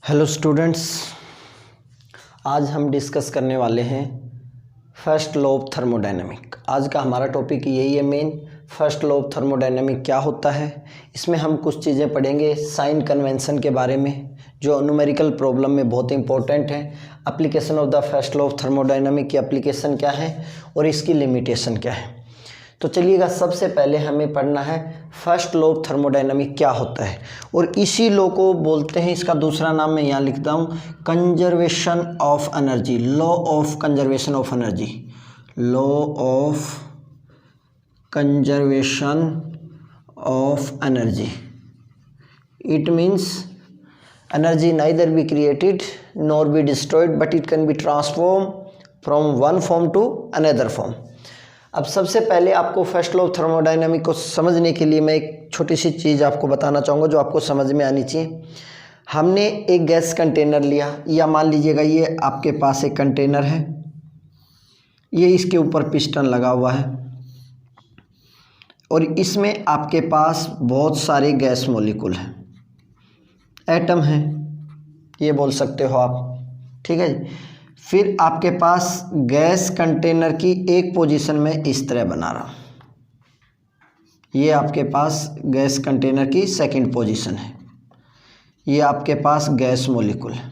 Hello students, आज हम discuss करने वाले हैं फर्स्ट लॉ ऑफ थर्मोडायनामिक। आज का हमारा टॉपिक यही है main, first law of thermodynamic क्या होता है। इसमें हम कुछ चीज़ें पढ़ेंगे साइन कन्वेंशन के बारे में, जो न्यूमेरिकल प्रॉब्लम में बहुत इंपॉर्टेंट है। Application of the first law of thermodynamic की एप्लीकेशन क्या है और इसकी लिमिटेशन क्या है। तो चलिएगा, सबसे पहले हमें पढ़ना है फर्स्ट लॉ ऑफ थर्मोडायनामिक क्या होता है, और इसी लॉ को बोलते हैं, इसका दूसरा नाम मैं यहाँ लिखता हूँ, conservation of energy, law of conservation of energy, law of conservation of energy. It means energy neither be created nor be destroyed but it can be transform from one form to another form. अब सबसे पहले आपको first law of thermodynamic को समझने के लिए मैं एक छोटी सी चीज़ आपको बताना चाहूँगा जो आपको समझ में आनी चाहिए। हमने एक गैस कंटेनर लिया, या मान लीजिएगा ये आपके पास एक कंटेनर है, ये इसके ऊपर पिस्टन लगा हुआ है और इसमें आपके पास बहुत सारे गैस मॉलिक्यूल हैं, एटम हैं, ये बोल सकते हो आप, ठीक है जी। फिर आपके पास गैस कंटेनर की एक पोजीशन में इस तरह बना रहा हूँ, ये आपके पास गैस कंटेनर की सेकंड पोजीशन है, ये आपके पास गैस मॉलिक्यूल है।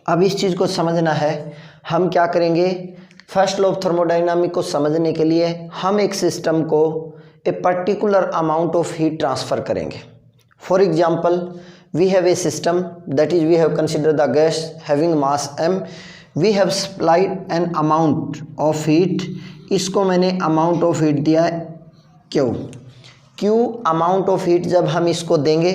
अब इस चीज़ को समझना है, हम क्या करेंगे, फर्स्ट लॉ ऑफ थर्मोडायनामिक को समझने के लिए हम एक सिस्टम को a particular amount of heat transfer करेंगे। For example, we have a system, that is we have considered the gas having mass m, we have supplied an amount of heat, इसको मैंने amount of heat दिया है Q amount of heat। जब हम इसको देंगे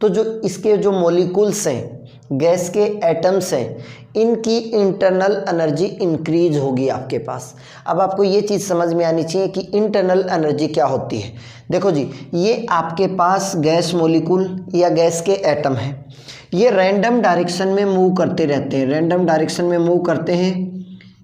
तो जो इसके जो मॉलिक्यूल्स हैं, गैस के एटम्स हैं, इनकी इंटरनल एनर्जी इंक्रीज होगी आपके पास। अब आपको ये चीज़ समझ में आनी चाहिए कि इंटरनल एनर्जी क्या होती है। देखो जी, ये आपके पास गैस मॉलिक्यूल या गैस के एटम हैं, ये रैंडम डायरेक्शन में मूव करते रहते हैं, रैंडम डायरेक्शन में मूव करते हैं,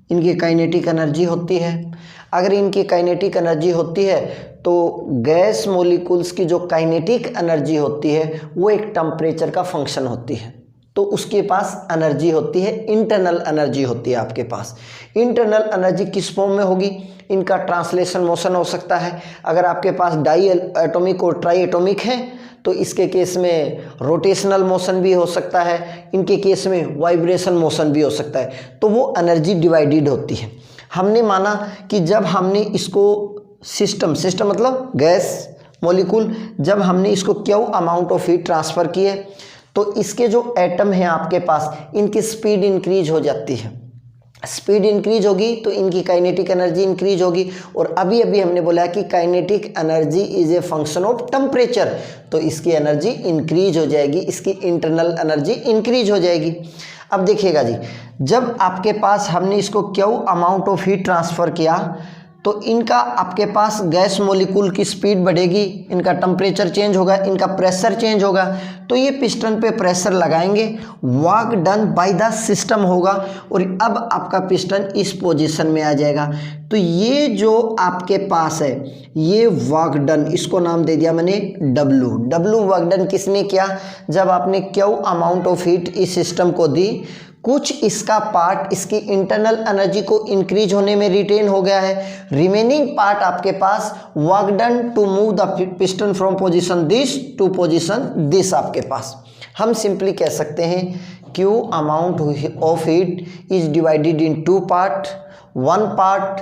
इनकी काइनेटिक एनर्जी होती है। अगर इनकी काइनेटिक एनर्जी होती है तो गैस मॉलिक्यूल्स की जो काइनेटिक एनर्जी होती है वो एक टेम्परेचर का फंक्शन होती है, तो उसके पास एनर्जी होती है, इंटरनल एनर्जी होती है आपके पास। इंटरनल एनर्जी किस फॉर्म में होगी, इनका ट्रांसलेशन मोशन हो सकता है। अगर आपके पास डाई एटॉमिक और ट्राई एटॉमिक है तो इसके केस में रोटेशनल मोशन भी हो सकता है, इनके केस में वाइब्रेशन मोशन भी हो सकता है, तो वो एनर्जी डिवाइडेड होती है। हमने माना कि जब हमने इसको सिस्टम मतलब गैस मॉलिक्यूल, जब हमने इसको Q amount of heat transfer किए तो इसके जो एटम हैं आपके पास, इनकी स्पीड इंक्रीज हो जाती है। स्पीड इंक्रीज होगी तो इनकी काइनेटिक एनर्जी इंक्रीज होगी, और अभी हमने बोला कि kinetic energy is a function of temperature, तो इसकी एनर्जी इंक्रीज हो जाएगी, इसकी इंटरनल एनर्जी इंक्रीज हो जाएगी। अब देखिएगा जी, जब आपके पास हमने इसको Q amount of heat transfer किया तो इनका आपके पास गैस मॉलिक्यूल की स्पीड बढ़ेगी, इनका टेम्परेचर चेंज होगा, इनका प्रेशर चेंज होगा, तो ये पिस्टन पे प्रेशर लगाएंगे, work done by the system होगा, और अब आपका पिस्टन इस पोजीशन में आ जाएगा। तो ये जो आपके पास है ये वर्क डन, इसको नाम दे दिया मैंने W वर्क डन किसने किया, जब आपने क्यू अमाउंट ऑफ हीट इस सिस्टम को दी, कुछ इसका पार्ट इसकी इंटरनल एनर्जी को इंक्रीज होने में रिटेन हो गया है, रिमेनिंग पार्ट आपके पास work done to move the piston from position this to position this आपके पास। हम सिंपली कह सकते हैं Q amount of heat is divided in to part, one part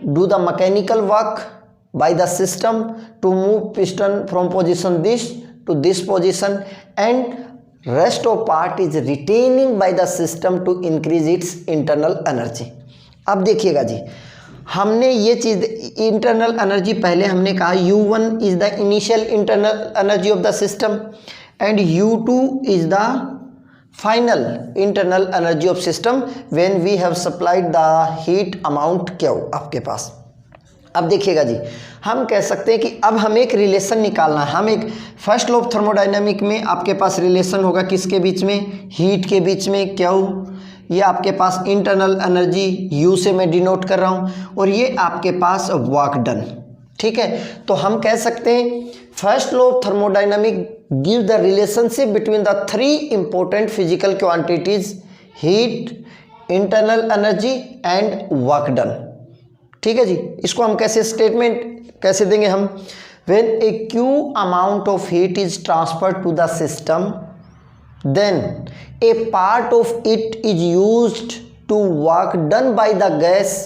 do the mechanical work by the system to move piston from position this to this position, and rest of part is retaining by the system to increase its internal energy। अब देखिएगा जी, हमने ये चीज़ internal energy पहले हमने कहा U1 is the initial internal energy of the system and U2 is the final internal energy of system when we have supplied the heat amount Q आपके पास। अब देखिएगा जी, हम कह सकते हैं कि अब हमें एक रिलेशन निकालना है। हम एक फर्स्ट लॉ ऑफ थर्मोडायनामिक में आपके पास रिलेशन होगा किसके बीच में, हीट के बीच में Q, ये आपके पास इंटरनल एनर्जी U से मैं डिनोट कर रहा हूँ, और ये आपके पास वर्क डन, ठीक है, तो हम कह सकते हैं first law of thermodynamic give the relationship between the three important physical quantities heat, internal energy and work done. ठीक है जी, इसको हम कैसे स्टेटमेंट कैसे देंगे हम, when a Q amount of heat is transferred to the system then a part of it is used to work done by the gas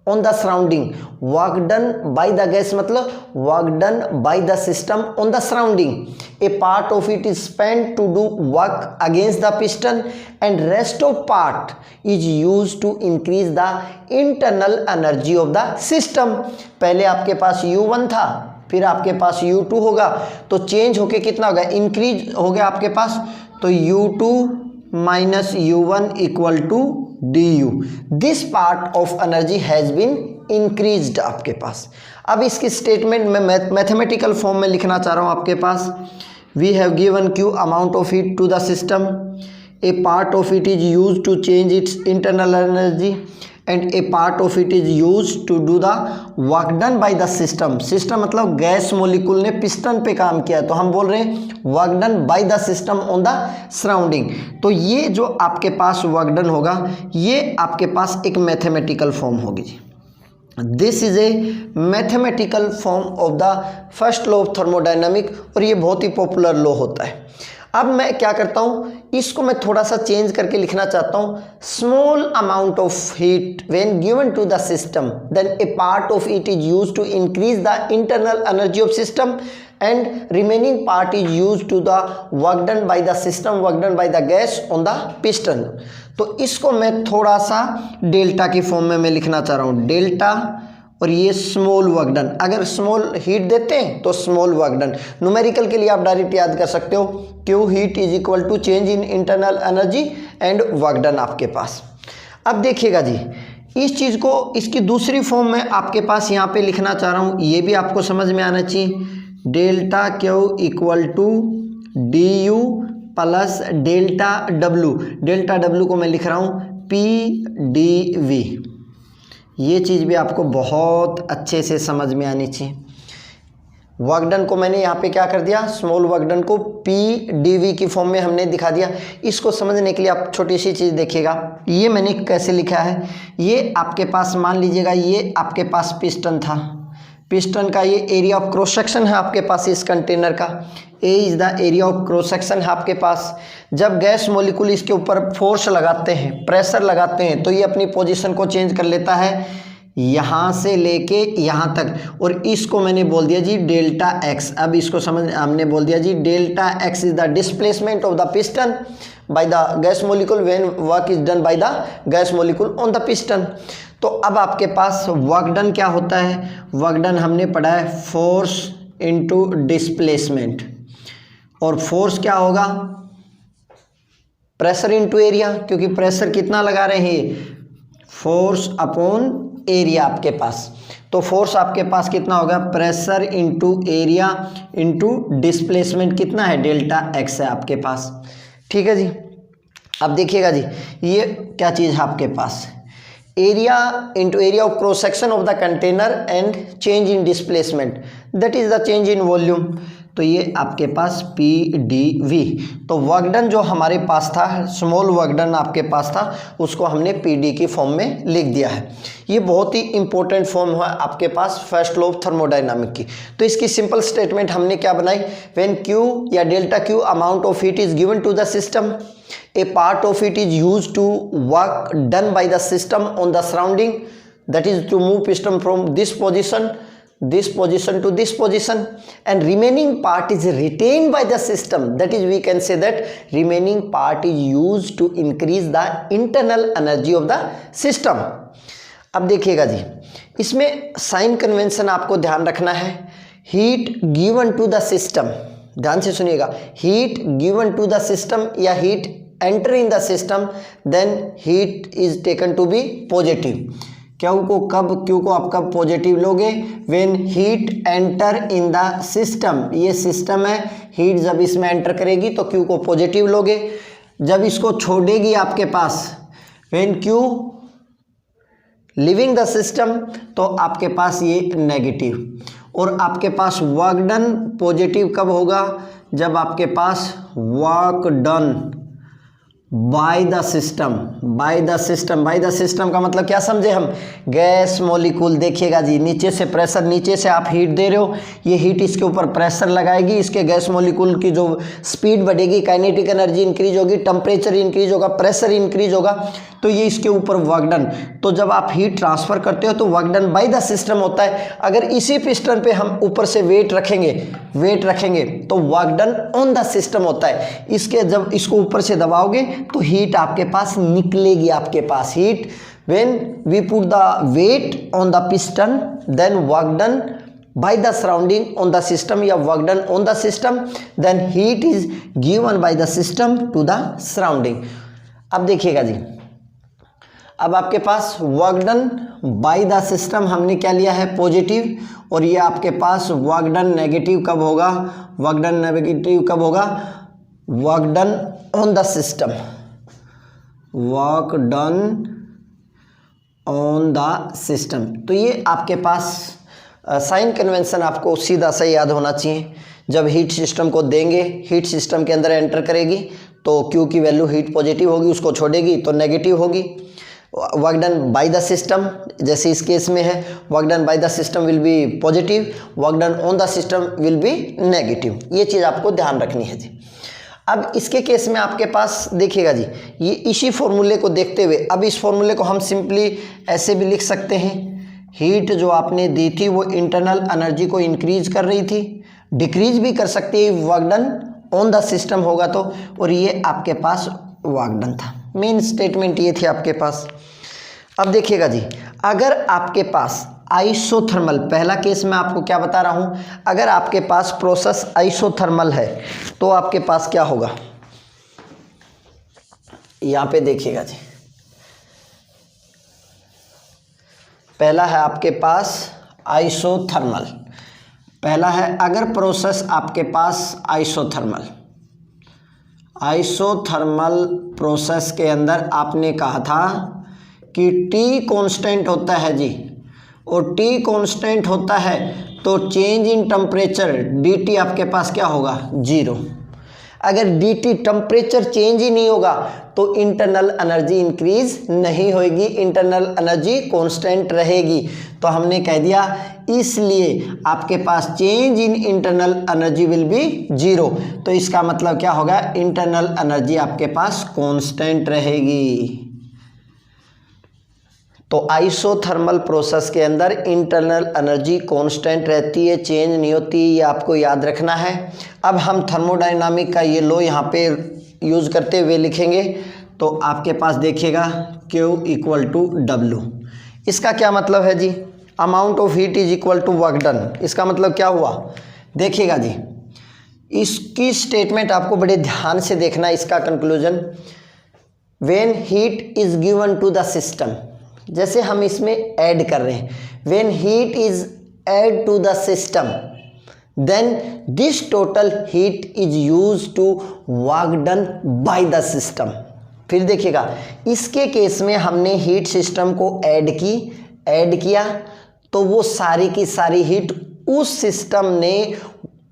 on the surrounding. Work done by the gas मतलब work done by the system on the surrounding. A part of it is spent to do work against the piston and rest of part is use to increase the internal energy of the system. पहले आपके पास U1 था, फिर आपके पास U2 होगा, तो change होके कितना होगा, इंक्रीज हो गया आपके पास, तो U2 minus U1 equal to du। This part of energy has been increased आपके पास। अब इसकी स्टेटमेंट में मैथमेटिकल फॉर्म में लिखना चाह रहा हूँ आपके पास, we have given Q amount of heat to the system, a part of it is use to change its internal energy and a part of it is use to do the work done by the system. System मतलब gas molecule ने piston पे काम किया, तो हम बोल रहे हैं work done by the system on the surrounding. तो ये जो आपके पास वर्क डन होगा, ये आपके पास एक मैथमेटिकल फॉर्म होगी जी। This is a mathematical form of the first law of thermodynamic, और ये बहुत ही पॉपुलर लॉ होता है। अब मैं क्या करता हूँ, इसको मैं थोड़ा सा चेंज करके लिखना चाहता हूँ, small amount of heat when given to the system then a part of it is use to increase the internal energy of system and remaining part is use to the work done by the system, work done by the gas on the piston. तो इसको मैं थोड़ा सा delta की form में मैं लिखना चाह रहा हूँ, डेल्टा, और ये स्मॉल वर्क डन। अगर स्मॉल हीट देते हैं तो स्मॉल वर्क डन। न्यूमेरिकल के लिए आप डायरेक्ट याद कर सकते हो, Q heat is equal to change in internal energy and work done आपके पास। अब देखिएगा जी, इस चीज़ को इसकी दूसरी फॉर्म में आपके पास यहाँ पे लिखना चाह रहा हूँ, ये भी आपको समझ में आना चाहिए, delta Q equal to D U plus delta W. Delta W को मैं लिख रहा हूँ पी डी वी। ये चीज़ भी आपको बहुत अच्छे से समझ में आनी चाहिए। वर्क डन को मैंने यहाँ पे क्या कर दिया, स्मॉल वर्क डन को पी डी वी की फॉर्म में हमने दिखा दिया। इसको समझने के लिए आप छोटी सी चीज़ देखिएगा, ये मैंने कैसे लिखा है, ये आपके पास मान लीजिएगा ये आपके पास पिस्टन था, पिस्टन का ये एरिया ऑफ क्रॉस सेक्शन है आपके पास इस कंटेनर का, A is the area of cross section है आपके पास। जब गैस मॉलिक्यूल इसके ऊपर फोर्स लगाते हैं, प्रेशर लगाते हैं, तो ये अपनी पोजीशन को चेंज कर लेता है यहाँ से लेके यहाँ तक, और इसको मैंने बोल दिया जी डेल्टा एक्स। अब इसको समझ, हमने बोल दिया जी delta X is the displacement of the piston by the gas molecule when work is done by the gas molecule on the piston. तो अब आपके पास वर्क डन क्या होता है, वर्क डन हमने पढ़ा है फोर्स इनटू डिस्प्लेसमेंट, और फोर्स क्या होगा, प्रेशर इनटू एरिया, क्योंकि प्रेशर कितना लगा रहे हैं, फोर्स अपॉन एरिया आपके पास। तो फोर्स आपके पास कितना होगा, pressure into area into displacement कितना है, डेल्टा एक्स है आपके पास। ठीक है जी। अब देखिएगा जी, ये क्या चीज़ है आपके पास, area into area of cross section of the container and change in displacement, that is the change in volume. तो ये आपके पास पी डी वी। तो वर्क डन जो हमारे पास था, स्मॉल वर्क डन आपके पास था, उसको हमने पी डी की फॉर्म में लिख दिया है। ये बहुत ही इंपॉर्टेंट फॉर्म है आपके पास फर्स्ट लॉ ऑफ थर्मोडायनामिक की। तो इसकी सिंपल स्टेटमेंट हमने क्या बनाई, व्हेन क्यू या delta Q amount of heat is given to the system, a part of it is used to work done by the system on the surrounding, that is to move piston from this position to this position, and remaining part is retained by the system, that is we can say that remaining part is used to increase the internal energy of the system। अब देखिएगा जी, इसमें sign convention आपको ध्यान रखना है, heat given to the system, ध्यान से सुनिएगा, heat given to the system या heat enter in the system, then heat is taken to be positive। Q को आप कब पॉजिटिव लोगे, when heat enter in the system, ये सिस्टम है, हीट जब इसमें एंटर करेगी तो क्यू को पॉजिटिव लोगे, जब इसको छोड़ेगी आपके पास, when Q living the system, तो आपके पास ये नेगेटिव। और आपके पास वर्क डन पॉजिटिव कब होगा, जब आपके पास work done by the system. By the system, by the system का मतलब क्या समझे हम, गैस मॉलिक्यूल। देखिएगा जी, नीचे से प्रेशर, नीचे से आप हीट दे रहे हो, ये हीट इसके ऊपर प्रेशर लगाएगी, इसके गैस मॉलिक्यूल की जो स्पीड बढ़ेगी, काइनेटिक एनर्जी इंक्रीज होगी, टेम्परेचर इंक्रीज होगा, प्रेशर इंक्रीज होगा, तो ये इसके ऊपर वर्क डन। तो जब आप हीट ट्रांसफर करते हो तो work done by the system होता है। अगर इसी पिस्टन पे हम ऊपर से वेट रखेंगे तो work done on the system होता है। इसके जब इसको ऊपर से दबाओगे तो हीट आपके पास निकलेगी, आपके पास heat. When we put the weight on the piston then work done by the surrounding on the system या work done on the system, then heat is given by the system to the surrounding। अब देखिएगा जी, अब आपके पास work done by the system हमने क्या लिया है, पॉजिटिव, और ये आपके पास वर्क डन नेगेटिव कब होगा, वर्क डन नेगेटिव कब होगा, work done on the system, work done on the system. तो ये आपके पास साइन कन्वेंशन आपको सीधा सा याद होना चाहिए। जब हीट सिस्टम को देंगे, हीट सिस्टम के अंदर एंटर करेगी तो Q की वैल्यू हीट पॉजिटिव होगी, उसको छोड़ेगी तो नेगेटिव होगी। Work done by the system जैसे इस केस में है, work done by the system will be positive, work done on the system will be negative. ये चीज़ आपको ध्यान रखनी है जी। अब इसके केस में आपके पास देखिएगा जी, ये इसी फॉर्मूले को देखते हुए अब इस फॉर्मूले को हम सिंपली ऐसे भी लिख सकते हैं, हीट जो आपने दी थी वो इंटरनल एनर्जी को इंक्रीज कर रही थी, डिक्रीज भी कर सकती है work done on the system होगा तो, और ये आपके पास वर्क डन था। मेन स्टेटमेंट ये थी आपके पास। अब देखिएगा जी, अगर आपके पास आइसोथर्मल, पहला केस मैं आपको क्या बता रहा हूँ, अगर आपके पास प्रोसेस आइसोथर्मल है तो आपके पास क्या होगा, यहाँ पे देखिएगा जी, पहला है आपके पास आइसोथर्मल, पहला है अगर प्रोसेस आपके पास आइसोथर्मल प्रोसेस के अंदर आपने कहा था कि T कांस्टेंट होता है जी, और T कांस्टेंट होता है तो चेंज इन टेम्परेचर dt आपके पास क्या होगा, जीरो। अगर dt टेम्परेचर चेंज ही नहीं होगा तो इंटरनल एनर्जी इंक्रीज नहीं होगी, इंटरनल एनर्जी कांस्टेंट रहेगी। तो हमने कह दिया इसलिए आपके पास change in internal energy will be zero. तो इसका मतलब क्या होगा, इंटरनल एनर्जी आपके पास कांस्टेंट रहेगी। तो आइसोथर्मल प्रोसेस के अंदर इंटरनल एनर्जी कांस्टेंट रहती है, चेंज नहीं होती, ये आपको याद रखना है। अब हम थर्मोडायनामिक का ये लो यहाँ पे यूज़ करते हुए लिखेंगे तो आपके पास देखिएगा Q इक्वल टू W। इसका क्या मतलब है जी, amount of heat is equal to work done. इसका मतलब क्या हुआ, देखिएगा जी, इसकी स्टेटमेंट आपको बड़े ध्यान से देखना है। इसका conclusion, when heat is given to the system, जैसे हम इसमें ऐड कर रहे हैं, when heat is add to the system then this total heat is use to work done by the system. फिर देखिएगा, इसके केस में हमने हीट सिस्टम को ऐड किया तो वो सारी की सारी हीट उस सिस्टम ने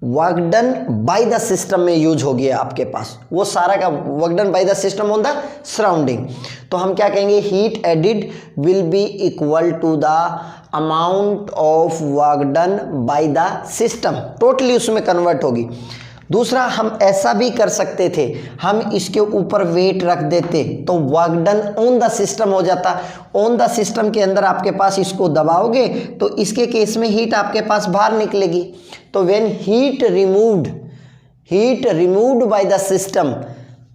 work done by the system में यूज हो गया आपके पास, वो सारा का work done by the system on the surrounding. तो हम क्या कहेंगे, heat added will be equal to the amount of work done by the system, totally उसमें कन्वर्ट होगी। दूसरा, हम ऐसा भी कर सकते थे, हम इसके ऊपर वेट रख देते तो work done on the system हो जाता। ऑन द सिस्टम के अंदर आपके पास इसको दबाओगे तो इसके केस में हीट आपके पास बाहर निकलेगी। तो when heat removed by the system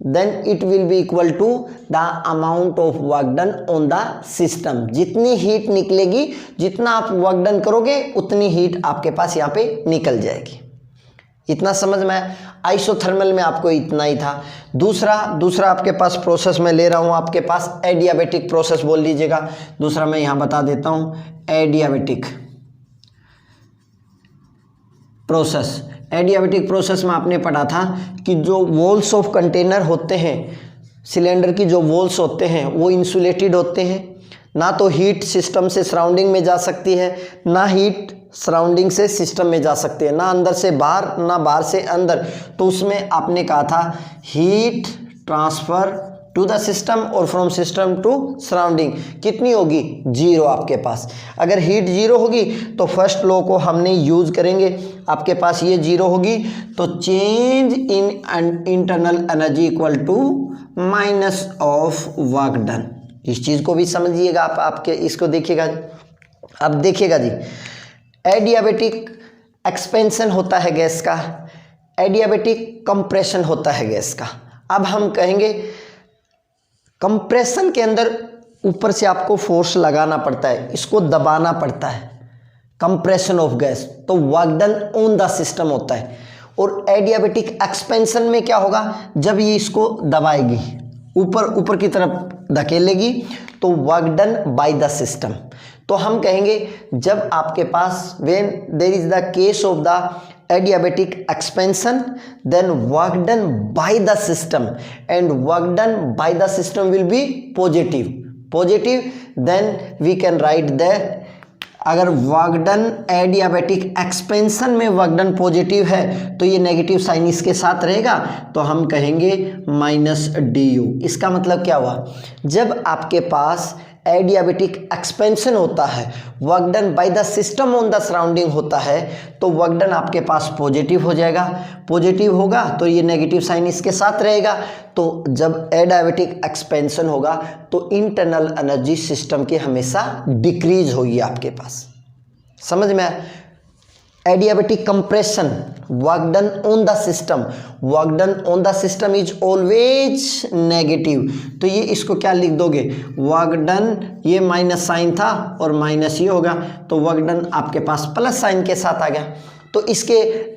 then it will be equal to the amount of work done on the system. जितनी हीट निकलेगी, जितना आप वर्क डन करोगे उतनी हीट आपके पास यहाँ पे निकल जाएगी। इतना समझ में, आइसोथर्मल में आपको इतना ही था। दूसरा आपके पास प्रोसेस में ले रहा हूँ, आपके पास एडियाबेटिक प्रोसेस बोल लीजिएगा। दूसरा मैं यहाँ बता देता हूँ, एडियाबेटिक प्रोसेस में आपने पढ़ा था कि जो वॉल्स ऑफ कंटेनर होते हैं, सिलेंडर की जो वॉल्स होते हैं वो इंसुलेटेड होते हैं। ना तो हीट सिस्टम से सराउंडिंग में जा सकती है, ना हीट सराउंडिंग से सिस्टम में जा सकती है, ना अंदर से बाहर ना बाहर से अंदर। तो उसमें आपने कहा था heat transfer to the system और फ्रॉम सिस्टम टू सराउंडिंग कितनी होगी, 0 आपके पास। अगर हीट 0 होगी तो फर्स्ट लॉ को हमने यूज करेंगे, आपके पास ये 0 होगी तो change in internal energy equal to minus of work done. इस चीज को भी समझिएगा आप, आपके इसको देखिएगा। अब देखिएगा जी, एडियाबेटिक एक्सपेंशन होता है गैस का, एडियाबेटिक कंप्रेशन होता है गैस का। अब हम कहेंगे कंप्रेशन के अंदर ऊपर से आपको फोर्स लगाना पड़ता है, इसको दबाना पड़ता है, कंप्रेशन ऑफ गैस, तो work done on the system होता है। और एडियाबेटिक एक्सपेंशन में क्या होगा, जब ये इसको दबाएगी ऊपर की तरफ धकेलेगी तो work done by the system. तो हम कहेंगे जब आपके पास when there is the case of the adiabatic expansion, then work done by the system, and work done by the system will be positive, then we can write that अगर work done adiabatic expansion में work done positive है तो ये negative sign इसके साथ रहेगा, तो हम कहेंगे माइनस du। इसका मतलब क्या हुआ, जब आपके पास एडियाबेटिक एक्सपेंशन होता है, work done by the system on the surrounding होता है, तो वर्क डन आपके पास पॉजिटिव हो जाएगा। पॉजिटिव होगा तो ये नेगेटिव साइन इसके साथ रहेगा। तो जब एडियाबेटिक एक्सपेंशन होगा तो इंटरनल एनर्जी सिस्टम की हमेशा डिक्रीज होगी आपके पास। समझ में आया? Adiabatic compression, work done on the system, work done on the system is always negative. तो ये इसको क्या लिख दोगे, वर्क डन, ये माइनस साइन था और माइनस ये होगा, तो वर्क डन आपके पास प्लस साइन के साथ आ गया। तो इसके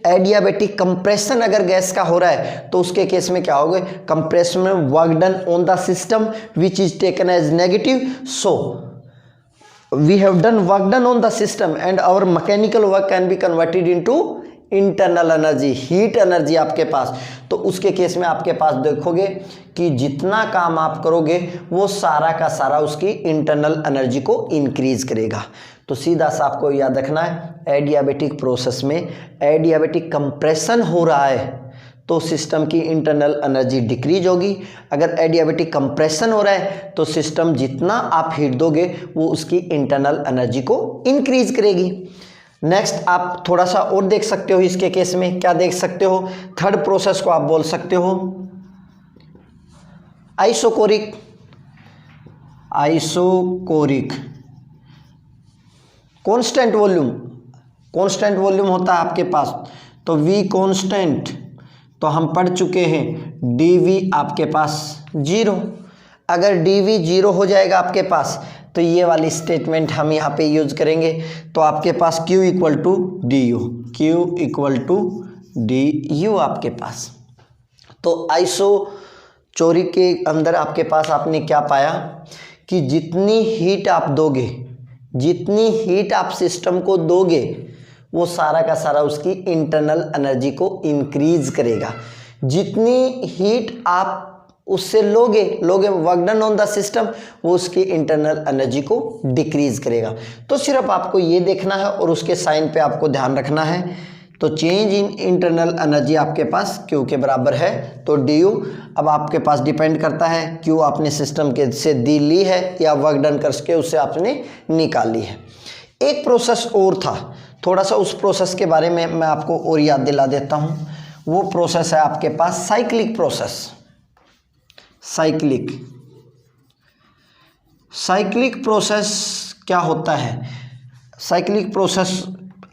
एडियाबेटिक कंप्रेशन अगर गैस का हो रहा है तो उसके केस में क्या होगा, कंप्रेशन में work done on the system which is taken as negative, so we have done work done on the system and our mechanical work can be converted into internal energy, heat energy आपके पास। तो उसके case में आपके पास देखोगे कि जितना काम आप करोगे वो सारा का सारा उसकी इंटरनल एनर्जी को इंक्रीज करेगा। तो सीधा सा आपको याद रखना है, एडियाबेटिक प्रोसेस में एडियाबेटिक कंप्रेशन हो रहा है तो सिस्टम की इंटरनल एनर्जी डिक्रीज होगी। अगर एडियाबेटिक कंप्रेशन हो रहा है तो सिस्टम जितना आप हीट दोगे वो उसकी इंटरनल एनर्जी को इंक्रीज करेगी। नेक्स्ट आप थोड़ा सा और देख सकते हो इसके केस में, क्या देख सकते हो, थर्ड प्रोसेस को आप बोल सकते हो आइसोकोरिक। आइसोकोरिक कांस्टेंट वॉल्यूम होता है आपके पास, तो V कांस्टेंट तो हम पढ़ चुके हैं, dV आपके पास 0। अगर dV 0 हो जाएगा आपके पास तो ये वाली स्टेटमेंट हम यहाँ पे यूज करेंगे, तो आपके पास Q इक्वल टू du आपके पास। तो आइसोकोरिक के अंदर आपके पास आपने क्या पाया कि जितनी हीट आप दोगे, जितनी हीट आप सिस्टम को दोगे वो सारा का सारा उसकी इंटरनल एनर्जी को इंक्रीज करेगा। जितनी हीट आप उससे लोगे work done on the system, वो उसकी इंटरनल एनर्जी को डिक्रीज करेगा। तो सिर्फ आपको ये देखना है और उसके साइन पे आपको ध्यान रखना है। तो चेंज इन इंटरनल एनर्जी आपके पास Q के बराबर है, तो du अब आपके पास डिपेंड करता है Q आपने सिस्टम के से ली है या वर्क डन करके उससे आपने निकाली है। एक प्रोसेस और था, थोड़ा सा उस प्रोसेस के बारे में मैं आपको और याद दिला देता हूँ। वो प्रोसेस है आपके पास साइक्लिक प्रोसेस। साइक्लिक प्रोसेस क्या होता है, साइक्लिक प्रोसेस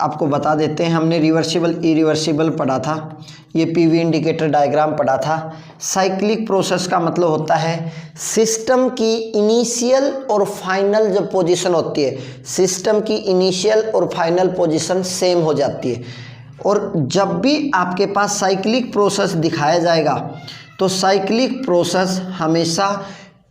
आपको बता देते हैं। हमने रिवर्सिबल इरिवर्सिबल पढ़ा था, ये पीवी इंडिकेटर डायग्राम पढ़ा था। साइक्लिक प्रोसेस का मतलब होता है सिस्टम की इनिशियल और फाइनल जो पोजीशन होती है, सिस्टम की इनिशियल और फाइनल पोजीशन सेम हो जाती है। और जब भी आपके पास साइक्लिक प्रोसेस दिखाया जाएगा तो साइक्लिक प्रोसेस हमेशा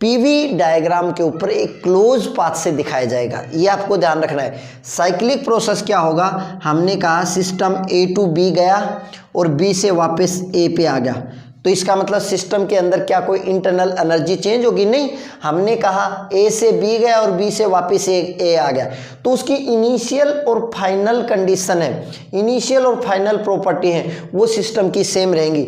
पीवी डायग्राम के ऊपर एक क्लोज पाथ से दिखाया जाएगा, ये आपको ध्यान रखना है। साइक्लिक प्रोसेस क्या होगा, हमने कहा सिस्टम A टू B गया और B से वापस A पे आ गया, तो इसका मतलब सिस्टम के अंदर क्या कोई इंटरनल एनर्जी चेंज होगी? नहीं। हमने कहा ए से बी गया और बी से वापस ए आ गया, तो उसकी इनिशियल और फाइनल कंडीशन है, इनिशियल और फाइनल प्रॉपर्टी है, वो सिस्टम की सेम रहेंगी।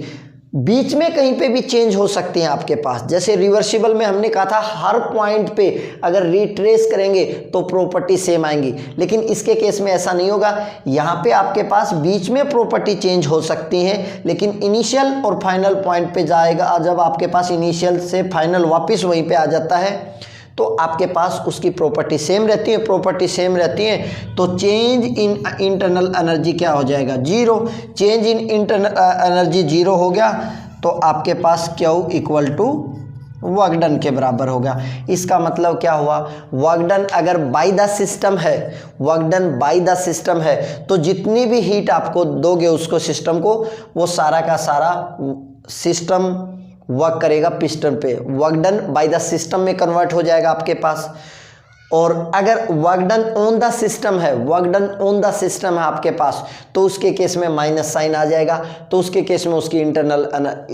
बीच में कहीं पे भी चेंज हो सकती हैं आपके पास, जैसे रिवर्सिबल में हमने कहा था हर पॉइंट पे अगर रिट्रेस करेंगे तो प्रॉपर्टी सेम आएंगी, लेकिन इसके केस में ऐसा नहीं होगा। यहाँ पे आपके पास बीच में प्रॉपर्टी चेंज हो सकती हैं, लेकिन इनिशियल और फाइनल पॉइंट पे जाएगा, जब आपके पास इनिशियल से फाइनल वापस वहीं पे आ जाता है तो आपके पास उसकी प्रॉपर्टी सेम रहती है। प्रॉपर्टी सेम रहती है तो चेंज इन इंटरनल एनर्जी क्या हो जाएगा? Zero. Change in internal energy zero हो गया तो आपके पास Q equal to work done के बराबर होगा। इसका मतलब क्या हुआ? वर्क डन अगर बाय द सिस्टम है, work done by the system है, तो जितनी भी हीट आपको दोगे उसको सिस्टम को, वो सारा का सारा सिस्टम वर्क करेगा पिस्टन पे। Work done by the system में कन्वर्ट हो जाएगा आपके पास। और अगर work done on the system है, work done on the system है आपके पास, तो उसके केस में माइनस साइन आ जाएगा। तो उसके केस में उसकी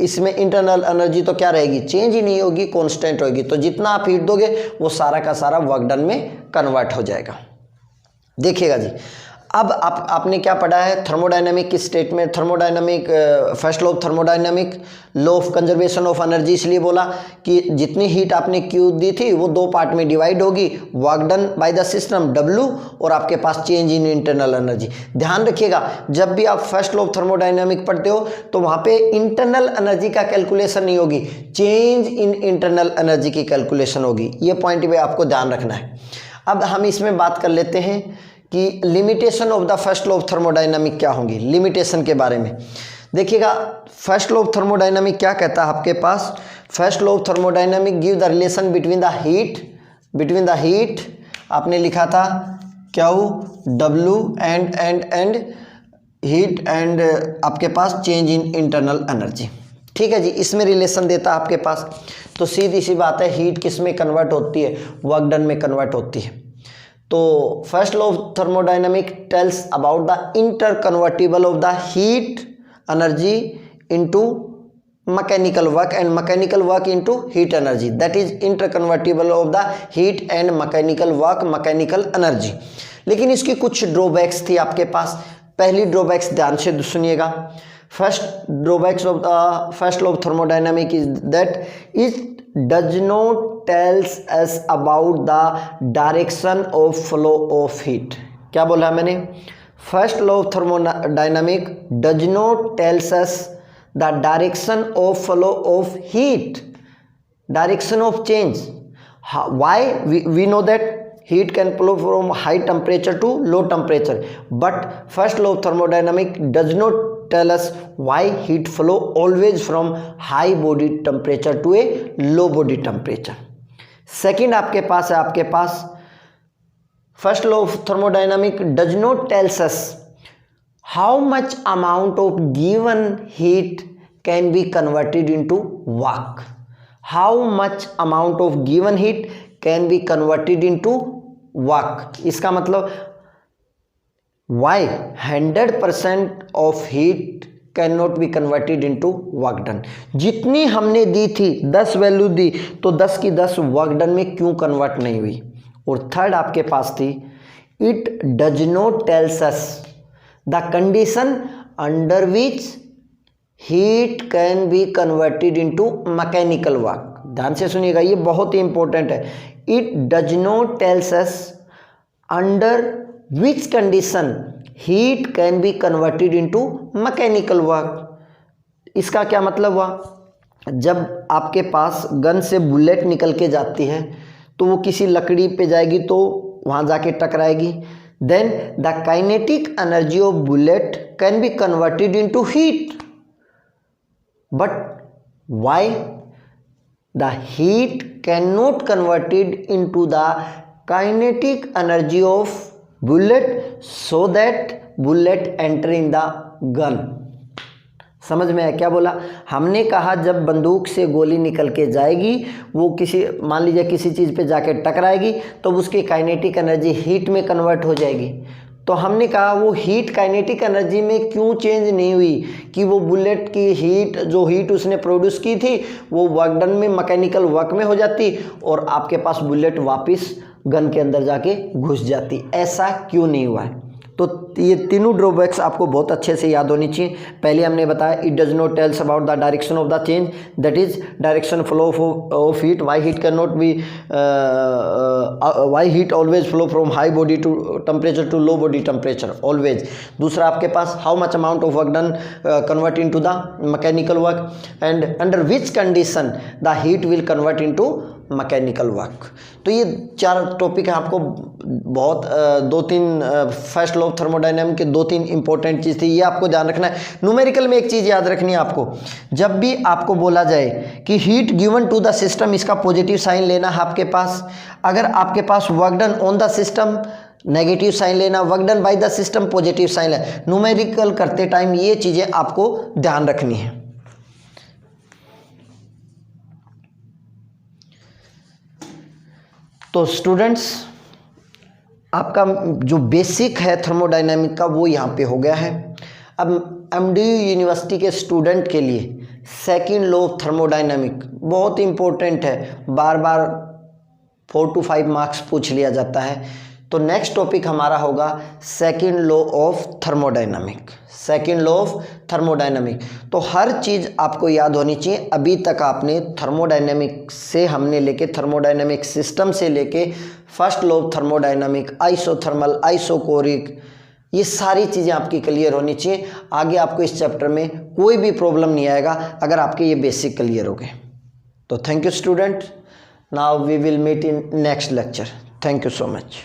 इसमें इंटरनल एनर्जी तो क्या रहेगी? चेंज ही नहीं होगी, कांस्टेंट होगी। तो जितना आप हीट दोगे वो सारा का सारा वर्क डन में कन्वर्ट हो जाएगा। देखिएगा जी, अब आपने क्या पढ़ा है थर्मोडायनामिक की statement, thermodynamic first law of thermodynamic, law of conservation of energy, इसलिए बोला कि जितनी हीट आपने क्यू दी थी वो दो पार्ट में डिवाइड होगी, work done by the system W और आपके पास चेंज इन इंटरनल एनर्जी। ध्यान रखिएगा जब भी आप फर्स्ट लॉ ऑफ थर्मोडायनामिक पढ़ते हो तो वहाँ पे इंटरनल एनर्जी का कैलकुलेशन नहीं होगी, चेंज इन इंटरनल एनर्जी की कैलकुलेशन होगी। ये पॉइंट भी आपको ध्यान रखना है। अब हम इसमें बात कर लेते हैं कि limitation of the first law of thermodynamic क्या होंगी, लिमिटेशन के बारे में। देखिएगा फर्स्ट लॉ ऑफ थर्मोडायनामिक क्या कहता है आपके पास? First law of thermodynamic give the relation between the heat आपने लिखा था Q W and heat and आपके पास चेंज इन इंटरनल एनर्जी। ठीक है जी, इसमें रिलेशन देता है आपके पास। तो सीधी सी बात है, हीट किस में कन्वर्ट होती है? वर्क डन में कन्वर्ट होती है। तो first law of thermodynamic tells about the interconvertible of the heat energy into mechanical work and mechanical work into heat energy, that is interconvertible of the heat and mechanical work, mechanical energy. लेकिन इसकी कुछ drawbacks थी आपके पास। पहली drawbacks ध्यान से सुनिएगा। First drawbacks of the first law of thermodynamic is that it does not tells us about the direction of flow of heat। क्या बोला मैंने? First law of thermodynamic does not tells us the direction of flow of heat, direction of change। Why? We know that heat can flow from high temperature to low temperature, but first law of thermodynamic does not tell us why heat flow always from high body temperature to a low body temperature। Second आपके पास है, आपके पास first law of thermodynamic does not tells us how much amount of given heat can be converted into work. How much amount of given heat can be converted into work. इसका मतलब why 100% of heat cannot be converted into work done। जितनी हमने दी थी 10 value दी तो 10 की 10 work done में क्यों convert नहीं हुई। और थर्ड आपके पास थी it does not tells us the condition under which heat can be converted into mechanical work। ध्यान से सुनिएगा, ये बहुत ही इंपॉर्टेंट है। it does not tells us under which condition heat can be converted into mechanical work। इसका क्या मतलब हुआ? जब आपके पास गन से बुलेट निकल के जाती है तो वो किसी लकड़ी पे जाएगी तो वहाँ जाके टकराएगी, then the kinetic energy of bullet can be converted into heat, but why the heat can not converted into the kinetic energy of bullet so that bullet enter in the gun। समझ में आया क्या बोला? हमने कहा जब बंदूक से गोली निकल के जाएगी वो किसी मान लीजिए किसी चीज़ पे जाके टकराएगी तो उसकी काइनेटिक एनर्जी हीट में कन्वर्ट हो जाएगी। तो हमने कहा वो हीट काइनेटिक एनर्जी में क्यों चेंज नहीं हुई, कि वो बुलेट की हीट, जो हीट उसने प्रोड्यूस की थी वो वर्क डन में, मैकेनिकल वर्क में हो जाती और आपके पास बुलेट वापस गन के अंदर जाके घुस जाती। ऐसा क्यों नहीं हुआ है? तो ये तीनों ड्रॉबैक्स आपको बहुत अच्छे से याद होनी चाहिए। पहले हमने बताया it does not tells about the direction of the change, that is direction flow of heat, why heat can not be, why heat always flow from high body to temperature to low body temperature always. दूसरा आपके पास how much amount of work done convert into the mechanical work and under which condition the heat will convert into mechanical work. तो ये 4 topic हैं आपको बहुत 2-3 first law of thermodynamics के 2-3 important चीज़ थी, ये आपको ध्यान रखना है। न्यूमेरिकल में एक चीज़ याद रखनी है आपको, जब भी आपको बोला जाए कि heat given to the system, इसका पॉजिटिव साइन लेना है आपके पास। अगर आपके पास work done on the system, negative sign लेना, work done by the system, positive sign लेना। न्यूमेरिकल करते टाइम ये चीज़ें आपको ध्यान रखनी है। तो स्टूडेंट्स, आपका जो बेसिक है थर्मोडायनामिक का वो यहाँ पे हो गया है। अब एमडीयू यूनिवर्सिटी के स्टूडेंट के लिए सेकंड लॉ ऑफ थर्मोडायनामिक बहुत इंपॉर्टेंट है, बार बार 4 to 5 मार्क्स पूछ लिया जाता है। तो नेक्स्ट टॉपिक हमारा होगा second law of thermodynamic, second law of thermodynamic. तो हर चीज़ आपको याद होनी चाहिए। अभी तक आपने थर्मोडायनामिक से हमने लेके थर्मोडायनामिक सिस्टम से लेके first law of thermodynamic, isothermal, isochoric, ये सारी चीज़ें आपकी क्लियर होनी चाहिए। आगे आपको इस चैप्टर में कोई भी प्रॉब्लम नहीं आएगा अगर आपके ये बेसिक क्लियर हो गए। तो thank you student, now we will meet in next lecture. Thank you so much.